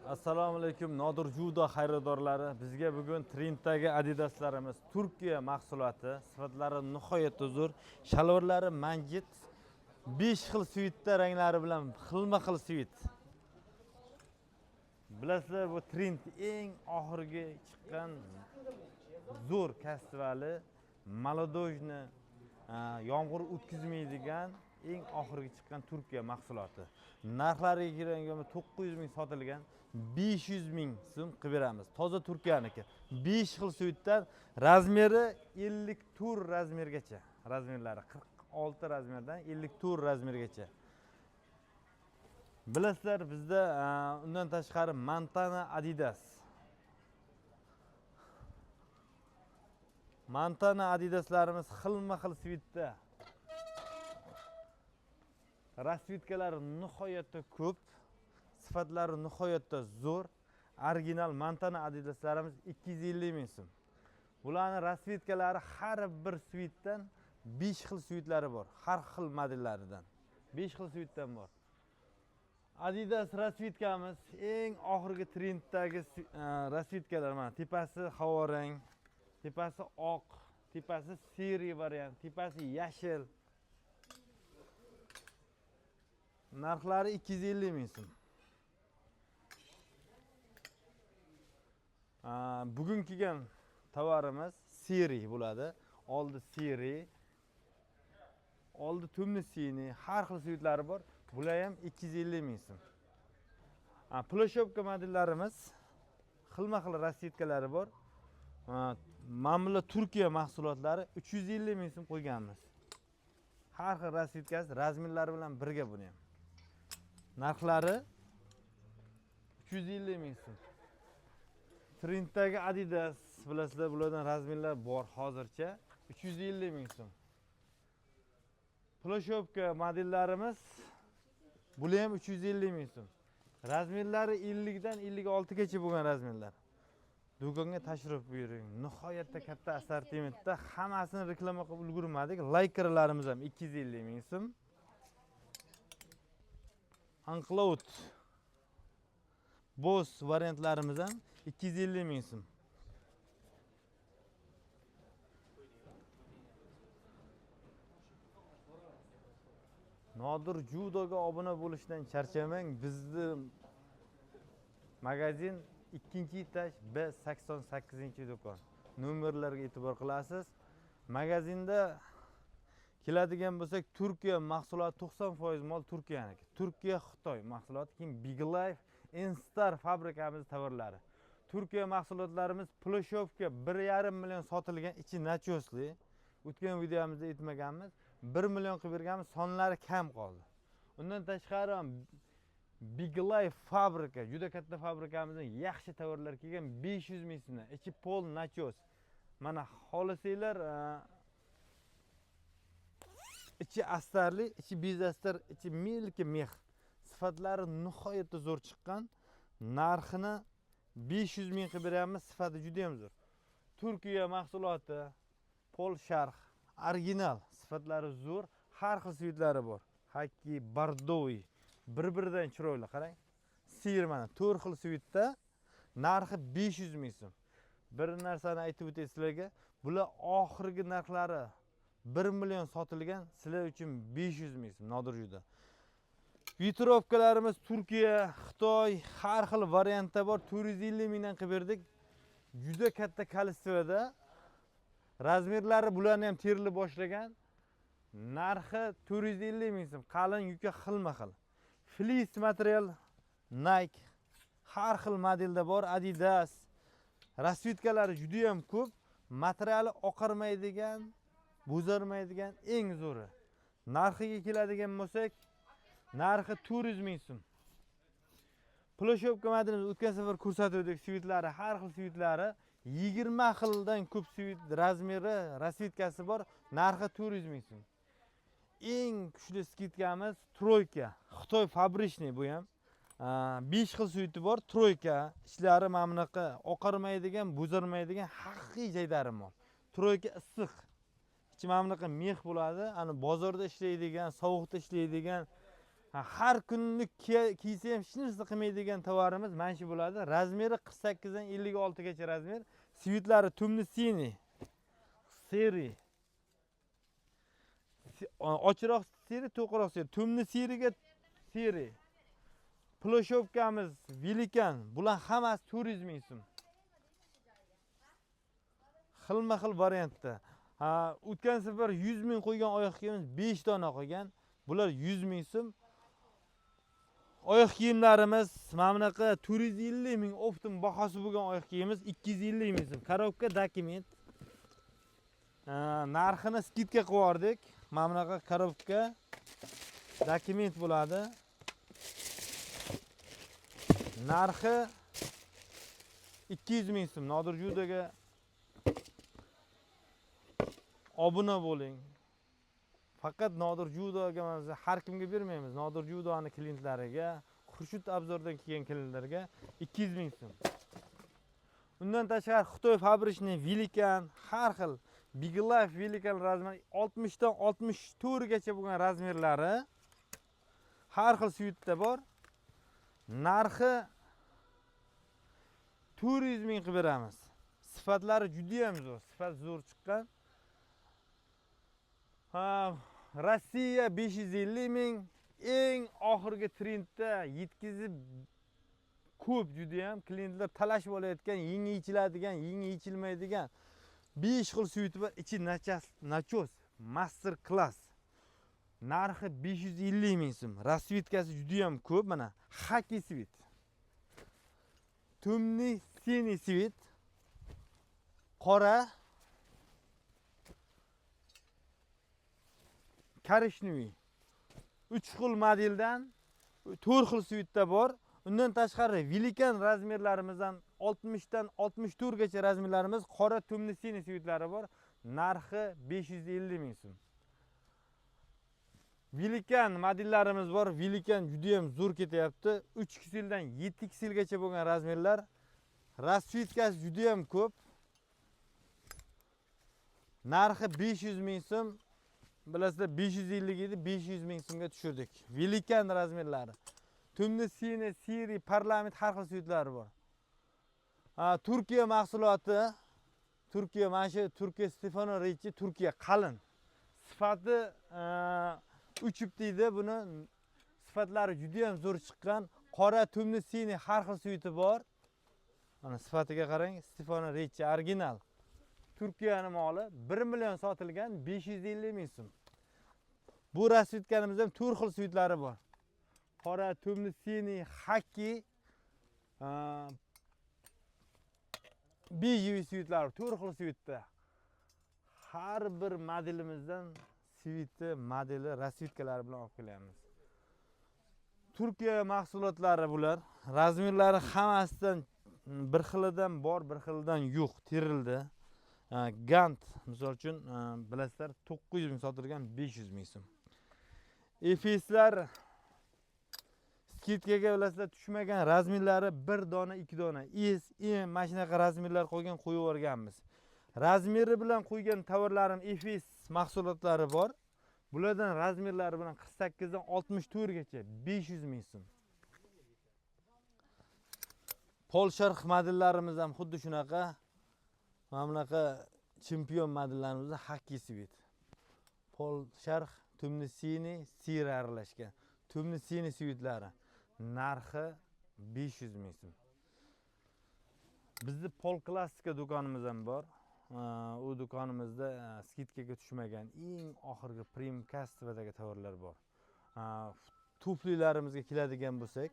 Assalomu alaykum Nodir Judo xaridorlari. Bizga bugun Trend'dagi Adidaslarimiz Turkiya mahsuloti, sifatlari nihoyatda zo'r, shalvorlari manjit, 5 xil svitda ranglari bilan xilma-xil svit. Bilasizlar, bu Trend eng oxirgi chiqqan zo'r kastvali, molodojni, yomg'ir o'tkazmaydigan eng oxirgi chiqqan Turkiya mahsuloti. Narxlariga kelganda 900 ming sotilgan, 500 ming so'm qilib beramiz. Toza Turkiyaniki. 5 xil svitdan razmeri 54 razmergacha. Razmerlari 46 razmerdan 54 razmergacha. Bilasizlar, bizda undan tashqari Montana Adidas. Montana Adidaslarimiz xilma-xil svitda. Rasvitkalari nihoyatda ko'p, sifatlari nihoyatda zo'r. Original Montana Adidaslarimiz 250 ming so'm. Bularning rasvitkalari har bir svitdan 5 xil svitlari bor, har xil modellaridan. 5 xil svitdan bor. Adidas rasvitkamiz eng oxirgi Trenddagi rasvitkalar. Mana tepasi havorang, tepasi oq, tepasi seri variant, tepasi yashil. Narxlari 250 ming so'm. Bugun kelgan tovarimiz seri bo'ladi. Oldi seri, oldi tumni sini, har xil svitlari bor. Bular ham 250 ming so'm. Ploshopka modellarimiz xilma-xil rasvitkalari bor. Mana Turkiya mahsulotlari 350 ming so'm qo'yganmiz. Har xil rasvitkasi razmerlari bilan birga buni ham. Narxlari 350 ming so'm. Trenddagi Adidas, bilasizlar, bulardan razmerlar bor hozircha 350 ming so'm. Ploshopka modellarimiz bular ham 350 ming so'm. Razmerlari 50 dan 56 gacha bo'lgan razmerlar. Do'konga tashrif buyuring. Nihoyatda katta assortimentda, hammasini reklama qilib ulgurmadik. Laykerlarimiz ham 250 ming so'm. Uncloud Boss variantlarimiz ham 250 ming so'm. Nodir Judoga obuna bo'lishdan charchamang. Bizni magazin 2-etaj B88-do'kon. Nomerlarga e'tibor qilasiz. Magazinda keladigan bo'lsak, Turkiya mahsuloti 90% mol Turkiyaniki. Turkiya, Xitoy mahsuloti, keyin Big Life, Instar fabrikamiz tovarlari. Turkiya mahsulotlarimiz ploshopka 1,5 million sotilgan, ichi nachosli. O'tgan videomizda aytmaganmiz, 1 million qilib berganmiz, sonlari kam qoldi. Undan tashqari Big Life fabrika, juda katta fabrikamizdan yaxshi tovarlar kelgan, 500 ming so'mdan. Ichi pol nachos. Mana xolisanglar, ichi astarli, ichi bezastar, ichi milki mex. Sifatlari nihoyatda zo'r chiqqan. Narxini 500 ming qilib beramiz, sifati juda ham zo'r. Turkiya mahsuloti, pol sharx, original, sifatlari zo'r, har xil svitlari bor. Hakki, bordoviy, bir-biridan chiroyli, qarang. Sir mana 4 xil svitda, narxi 500 ming so'm. Bir narsani aytib o'tay sizlarga, bular oxirgi narxlari 1 million sotilgan, sizlar uchun 500 ming so'm Nodir Judo. Vitrovkalarimiz Turkiya, Xitoy, har xil variantda bor. 450 mingdan qilib berdik. Juda katta kolичествоda. Razmerlari bularni ham terilib boshlagan. Narxi 450 ming so'm. Qalin yuka xilma-xil. Fleece material Nike, har xil modelda bor. Adidas. Rasvitkalari juda ham ko'p. Materiali oqarmaydigan, bo'zarmaydigan eng zo'ri. Narxiga keladigan bo'lsak, narxi 400 ming so'm. Ploshopka modelimiz o'tgan safar ko'rsatdik, svitlari, har xil svitlari, 20 xildan ko'p svit razmeri, rasvitkasi bor. Narxi 400 ming so'm. Eng kuchli skidkamiz Troyka, Xitoy fabrichniy bu ham. 5 xil sviti bor, Troyka. Ishlari mana bunaqa oqarmaydigan, bo'zarmaydigan haqiqiy jaydarim bor. Troyka issiq. Ichi mana bunaqa mex bo'ladi. Ani bozorda ishlaydigan, sovuqda ishlaydigan Har kunlik kiysa ham hech narsa qilmaydigan tovarimiz mana shu bo'ladi. Razmeri 48 dan 56 gacha razmer. Svitlari tumni sini. Seri. Ochiroq seri, to'qroq seri. Tumni seriga seri. Ploshopkamiz Velikan. Bular hammasi 400 ming so'm. Xilma-xil variantda. O'tgan safar 100 ming qo'ygan oyoq kiyimimiz 5 dona qolgan. Bular 100 ming so'm. Oyoq kiyimlarimiz mana bunaqa 450 ming optim bahosi bo'lgan oyoq kiyimimiz 250 ming so'm. Korobka dokument. Narxini skidka qilib yubordik. Mana bunaqa korobka dokument bo'ladi. Narxi 200 ming so'm. Nodir Judoga obuna bo'ling. Faqat Nodir Judoga biz har kimga bermaymiz. Nodir Judoning klientlariga, Xurshid Abzordan kelgan klientlarga 200 ming so'm. Undan tashqari Xitoy fabrichniy Velikan, har xil Big Life Velikan razmeri 60 dan 64 gacha bo'lgan razmerlari har xil svitda bor. Narxi 400 ming qilib beramiz. Sifatlari juda ham zo'r, sifat zo'r chiqqan. Rossiya 550 ming, eng oxirgi trendda yetkazib ko'p juda ham klientlar talashib olayotgan, yengi ichiladigan, yengi ichilmaydigan 5 xil svit bor. Ichi nachos, master class. Narxi 550 ming so'm. Rasvitkasi juda ham ko'p, mana Haki svit. Tumni sini svit. Qora Karishniy 3 xil modeldan 4 xil svitda bor. Undan tashqari Velikan razmerlarimizdan 60 dan 64 gacha razmerlarimiz qora tumni sini svitlari bor. Narxi 550 ming so'm. Velikan modellarimiz bor. Velikan juda ham zo'r ketyapti. 3 xildan 7 xilgacha bo'lgan razmerlar. Rasvitkasi juda ham ko'p. Narxi 500 ming so'm. Bilasizlar 550 edi, 500 ming so'mga tushirdik. Velikan razmerlari. Tumni sini, siri, parlament har xil svitlari bor. Turkiya mahsuloti. Turkiya mana shu Turkiya Stefano Ricci, Turkiya qalin. Sifati uchib deydi, buni sifatlari juda ham zo'r chiqqan. Qora tumni sini har xil sviti bor. Mana sifatiga qarang, Stefano Ricci original. Turkiyaning moli 1 million sotilgan, 550 ming so'm. Bu rasvitkanimizda ham 4 xil svitlari bor. Qora tumni sini, Haki, bejiy svitlar, 4 xil svitda. Har bir modelimizdan sviti, modeli, rasvitkalari bilan olib kelyapmiz. Turkiya mahsulotlari bular. Razmerlari hammasidan bir xilidan bor, bir xilidan yo'q, terildi. Gant misol uchun bilasizlar 900 ming sotilgan, 500 ming so'm. Efeslar skidkaga bilasizlar tushmagan razmerlari 1 dona, 2 dona. Mana shunaqa razmerlar qo'ygan, qo'yib yuborganmiz. Razmeri bilan qo'ygan tovarlarim Efes mahsulotlari bor. Bulardan razmerlari bilan 48 dan 64 gacha 500 ming so'm. Polsharx modellarimiz ham xuddi shunaqa. Mana bunaqa chempion modellarimizda Haki svit. Polsharx tumni sini, sir aralashgan. Tumni sini svitlari. Narxi 500 ming so'm. Bizda Pol Klassika do'konimiz ham bor. U do'konimizda skidkaga tushmagan eng oxirgi premium kastvadagi tovarlar bor. Tuflilarimizga keladigan bo'lsak,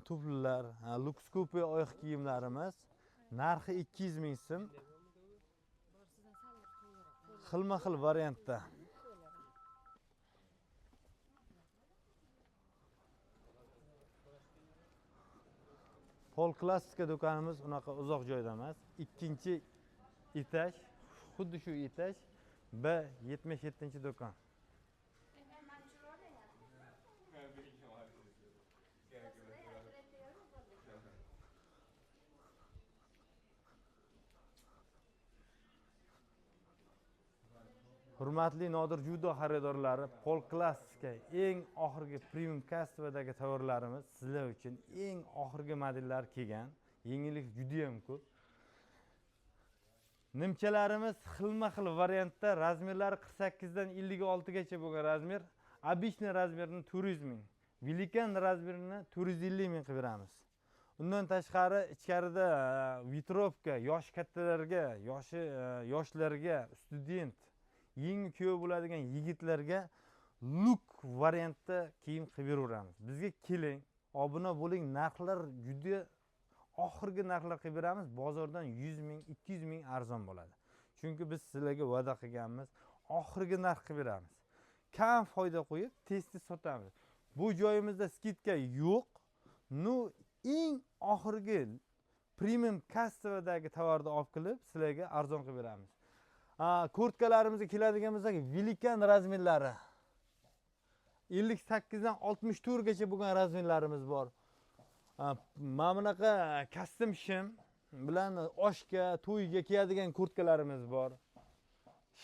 tuflilar, Lux Coupe oyoq kiyimlarimiz narxi 200 ming so'm. Xilma-xil variantda. Pol Klassika do'konimiz unaqa uzoq joyda emas. 2-etaj, xuddi shu etaj B77-do'kon. Hurmatli Nodir judo xaridorlari, Pol Klassika eng oxirgi premium kastvadagi tovarlarimiz sizlar uchun eng oxirgi modellar kelgan. Yengillik juda ham ko'p. Nimchalarimiz xilma-xil variantda, razmerlari 48 dan 56 gacha bo'lgan razmer. Обычный razmerini 400 ming, Velikan razmerini 450 ming qilib beramiz. Undan tashqari ichkarida vitrovka yosh kattalarga, yoshlarga, student, yangi kuyov bo'ladigan yigitlarga look variantda kiyim qilib beraveramiz. Bizga keling, obuna bo'ling, narxlar juda oxirgi narxlar qilib beramiz. Bozordan 100 ming, 200 ming arzon bo'ladi. Chunki biz sizlarga va'da qilganmiz, oxirgi narx qilib beramiz. Kam foyda qo'yib, tez-tez sotamiz. Bu joyimizda skidka yo'q. Eng oxirgi premium kastvadagi tovarni olib kelib, sizlarga arzon qilib beramiz. Kurtkalarimizga keladigan bo'lsak, Velikan razmerlari 58 dan 64 gacha bo'lgan razmerlarimiz bor. Mana bunaqa kostyum shim bilan oshga, to'yga kiyadigan kurtkalarimiz bor.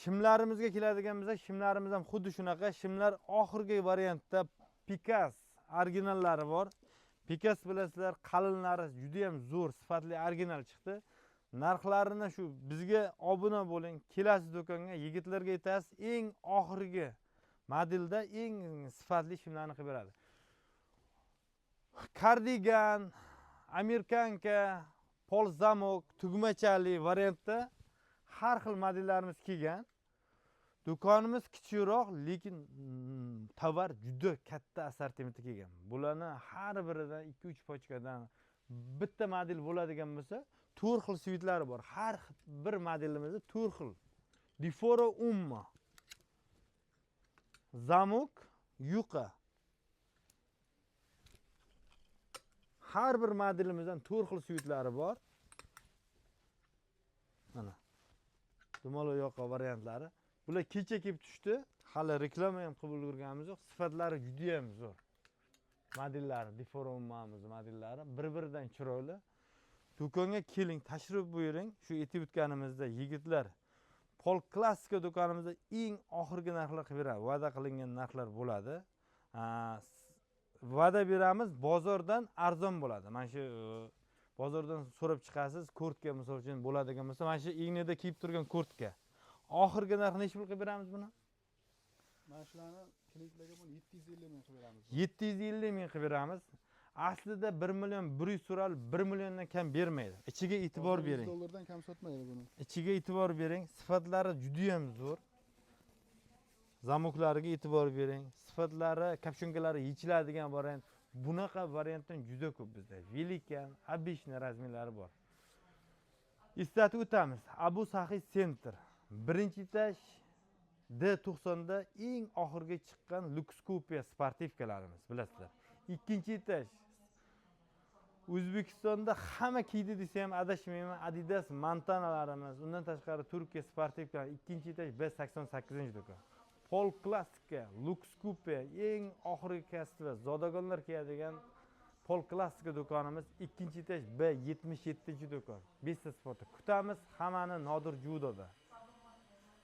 Shimlarimizga keladigan bo'lsak, shimlarimiz ham xuddi shunaqa. Shimlar oxirgi variantda Pikas originallari bor. Pikas bilasizlar, qalinlari juda ham zo'r, sifatli original chiqdi. Narxlarini shu bizga obuna bo'ling, kelasiz do'konga, yigitlarga aytasiz, eng oxirgi modelda eng sifatli shimlarni qilib beradi. Kardigan, amerikanka, polzamok, tugmachali variantda har xil modellarimiz kelgan. Do'konimiz kichikroq, lekin tovar juda katta assortimentda kelgan. Bularni har biridan 2-3 pochkadan bitta model bo'ladigan bo'lsa, 4 xil svitlari bor. Har bir modelimizda 4 xil. Diforo umma, zamok, yuqa. Har bir modelimizdan 4 xil svitlari bor. Mana. Dumalo yoqa variantlari. Bular kecha kelib tushdi. Hali reklama ham qilib ulgurganimiz yo'q. Sifatlari juda ham zo'r. Modellari, deformamiz modellari bir-biridan chiroyli. Do'konga keling, tashrif buyuring. Shu aytib o'tganimizda yigitlar Pol Klassika do'konimizda eng oxirgi narxlar qilib beramiz. Va'da qilingan narxlar bo'ladi. Va'da beramiz, bozordan arzon bo'ladi. Mana shu bozordan so'rab chiqasiz, kurtka misol uchun bo'ladigan bo'lsa, mana shu ignada kiyib turgan kurtka. Oxirgi narxni necha pul qilib beramiz buni? Mana shularni klientlarga buni 750 ming qilib beramiz. 750 ming qilib beramiz. Aslida 1 million 100 so'ral, 1 milliondan kam bermaydi. Ichiga e'tibor bering. $100 kam sotmaydi buni. Ichiga e'tibor bering. Sifatlari juda ham zo'r. Zamoklariga e'tibor bering. Sifatlari, kapshonkalari yechiladigan variant. Bunaqa variantdan juda ko'p bizda. Velikan, обычный razmerlari bor. Eslatib o'tamiz. Abu Sahiy Center. Birinchi etaj D90 da eng oxirgi chiqqan Luxcopiya sportivkalarimiz, bilasizlar. Ikkinchi etaj O'zbekistonda hamma kiydi desa ham adashmayman, Adidas Montanalarimiz, undan tashqari Turkiya sportivka, ikkinchi etaj B88-do'kon. Pol Klassika, Luxcopiya eng oxirgi kastiva, zodagonlar kiyadigan Pol Klassika do'konimiz, ikkinchi etaj B77-do'kon. Besta Sportda kutamiz hammani Nodir judoda.